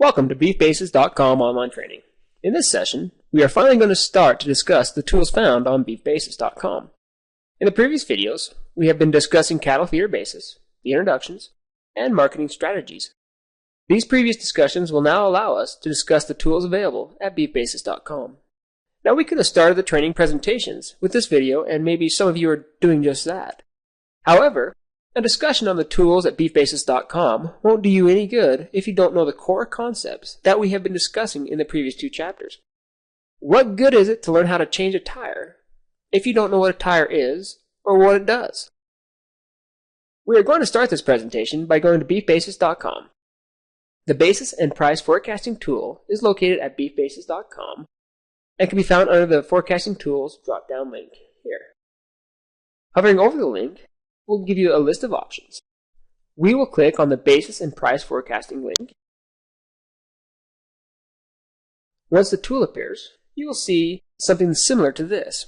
Welcome to BeefBasis.com online training. In this session, we are finally going to start to discuss the tools found on BeefBasis.com. In the previous videos, we have been discussing cattle feeder basis, the introductions, and marketing strategies. These previous discussions will now allow us to discuss the tools available at BeefBasis.com. Now we could have started the training presentations with this video, and maybe some of you are doing just that. However, a discussion on the tools at BeefBasis.com won't do you any good if you don't know the core concepts that we have been discussing in the previous two chapters. What good is it to learn how to change a tire if you don't know what a tire is or what it does? We are going to start this presentation by going to BeefBasis.com. The basis and price forecasting tool is located at BeefBasis.com and can be found under the Forecasting Tools drop-down link here. Hovering over the link will give you a list of options. We will click on the basis and price forecasting link. Once the tool appears, you will see something similar to this.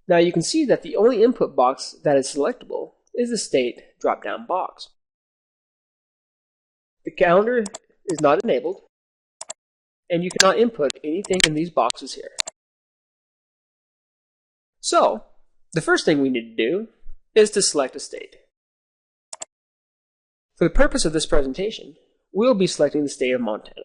Now you can see that the only input box that is selectable is the state drop-down box. The calendar is not enabled, and you cannot input anything in these boxes here. So, the first thing we need to do is to select a state. For the purpose of this presentation, we'll be selecting the state of Montana.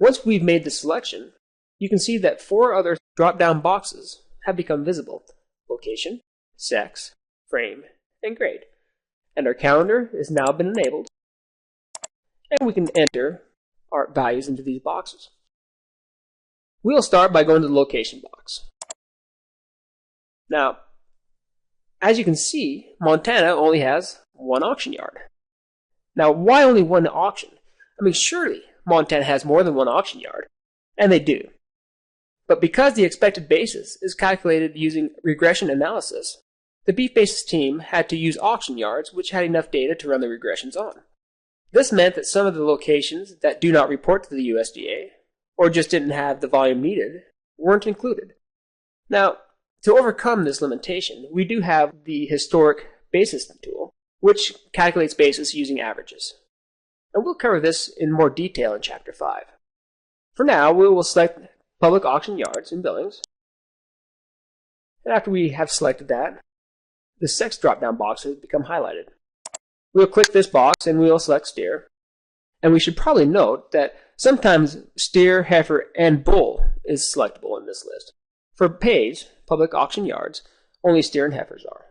Once we've made the selection, you can see that 4 other drop-down boxes have become visible: location, sex, frame, and grade. And our calendar has now been enabled, and we can enter our values into these boxes. We'll start by going to the location box. Now, as you can see, Montana only has one auction yard. Now, why only one auction? I mean, surely Montana has more than one auction yard, and they do. But because the expected basis is calculated using regression analysis, the BeefBasis team had to use auction yards which had enough data to run the regressions on. This meant that some of the locations that do not report to the USDA, or just didn't have the volume needed, weren't included. Now, to overcome this limitation, we do have the historic basis tool, which calculates basis using averages. And we'll cover this in more detail in Chapter 5. For now, we will select public auction yards and billings. And after we have selected that, the sex drop-down box has become highlighted. We'll click this box and we'll select steer. And we should probably note that sometimes steer, heifer, and bull is selectable in this list. For pays, public auction yards, only steer and heifers are.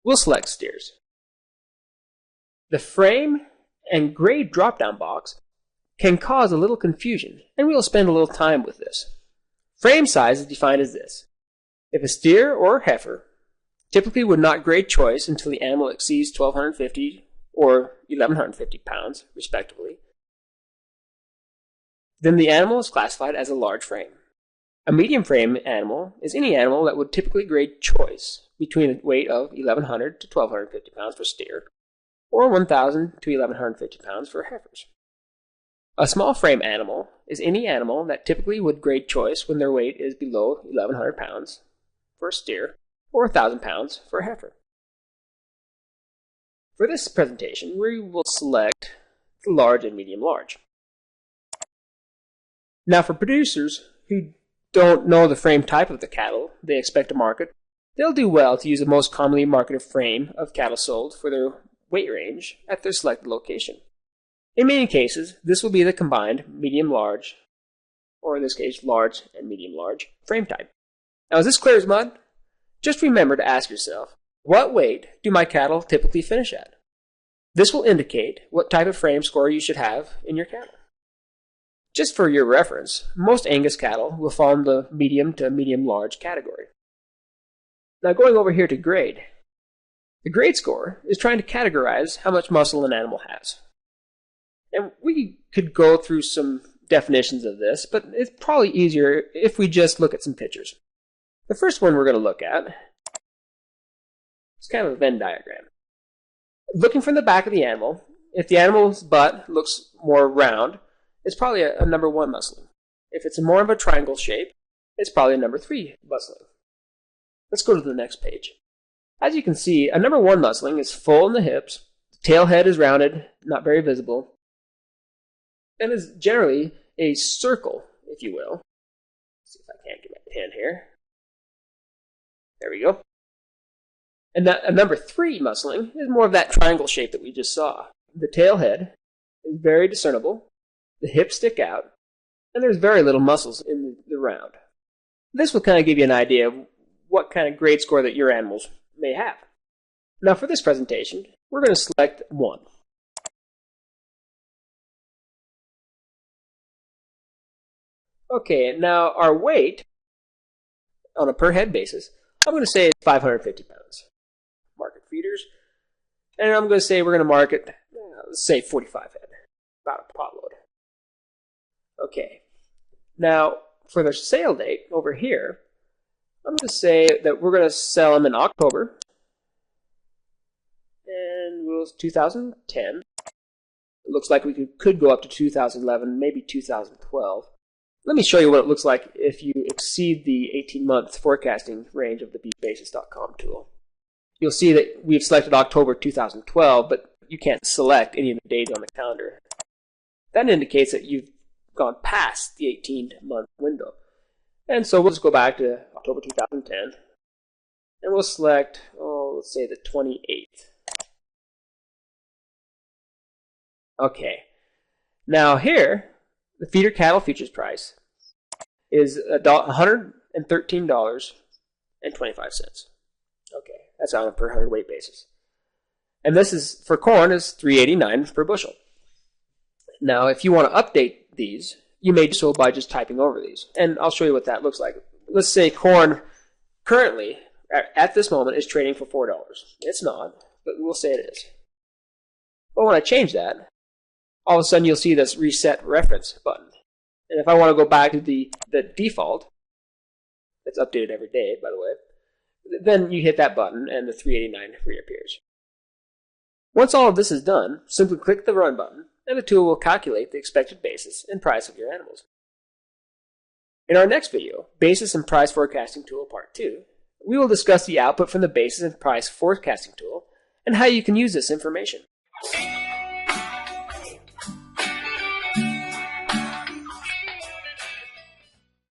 We'll select steers. The frame and grade drop-down box can cause a little confusion, and we'll spend a little time with this. Frame size is defined as this: if a steer or heifer typically would not grade choice until the animal exceeds 1,250 or 1,150 pounds, respectively, then the animal is classified as a large frame. A medium frame animal is any animal that would typically grade choice between a weight of 1,100 to 1,250 pounds for steer, or 1,000 to 1,150 pounds for heifers. A small frame animal is any animal that typically would grade choice when their weight is below 1,100 pounds for a steer, or 1,000 pounds for a heifer. For this presentation, we will select the large and medium large. Now for producers who don't know the frame type of the cattle they expect to market, they'll do well to use the most commonly marketed frame of cattle sold for their weight range at their selected location. In many cases, this will be the combined medium-large, or in this case, large and medium-large frame type. Now, is this clear as mud? Just remember to ask yourself, what weight do my cattle typically finish at? This will indicate what type of frame score you should have in your cattle. Just for your reference, most Angus cattle will fall in the medium to medium-large category. Now going over here to grade. The grade score is trying to categorize how much muscle an animal has. And we could go through some definitions of this, but it's probably easier if we just look at some pictures. The first one we're going to look at is kind of a Venn diagram. Looking from the back of the animal, if the animal's butt looks more round, it's probably a number 1 muscling. If it's more of a triangle shape, it's probably a number 3 muscling. Let's go to the next page. As you can see, a number 1 muscling is full in the hips, the tail head is rounded, not very visible, and is generally a circle, if you will. Let's see if I can't get my pen here. There we go. And a number 3 muscling is more of that triangle shape that we just saw. The tail head is very discernible, the hips stick out, and there's very little muscles in the round. This will kind of give you an idea of what kind of grade score that your animals may have. Now for this presentation, we're going to select 1. Okay, now our weight on a per head basis, I'm going to say it's 550 pounds. Market feeders. And I'm going to say we're going to market, let's say 45 head, about a pot load. Okay, now for the sale date over here, I'm going to say that we're going to sell them in October, and we'll 2010. It looks like we could go up to 2011, maybe 2012. Let me show you what it looks like if you exceed the 18-month forecasting range of the beefbasis.com tool. You'll see that we've selected October 2012, but you can't select any of the dates on the calendar. That indicates that you've gone past the 18-month window. And so we'll just go back to October 2010, and we'll select, let's say the 28th. Okay. Now here, the feeder cattle futures price is $113.25. Okay, that's on a per hundredweight basis. And this is for corn is $3.89 per bushel. Now, if you want to update these, you may do so by just typing over these, and I'll show you what that looks like. Let's say corn currently at this moment is trading for $4. It's not, but we'll say it is. But when I change that, all of a sudden you'll see this reset reference button. And if I want to go back to the default, it's updated every day, by the way, then you hit that button and the 389 reappears. Once all of this is done, simply click the Run button, and the tool will calculate the expected basis and price of your animals. In our next video, Basis and Price Forecasting Tool Part 2, we will discuss the output from the Basis and Price Forecasting Tool and how you can use this information.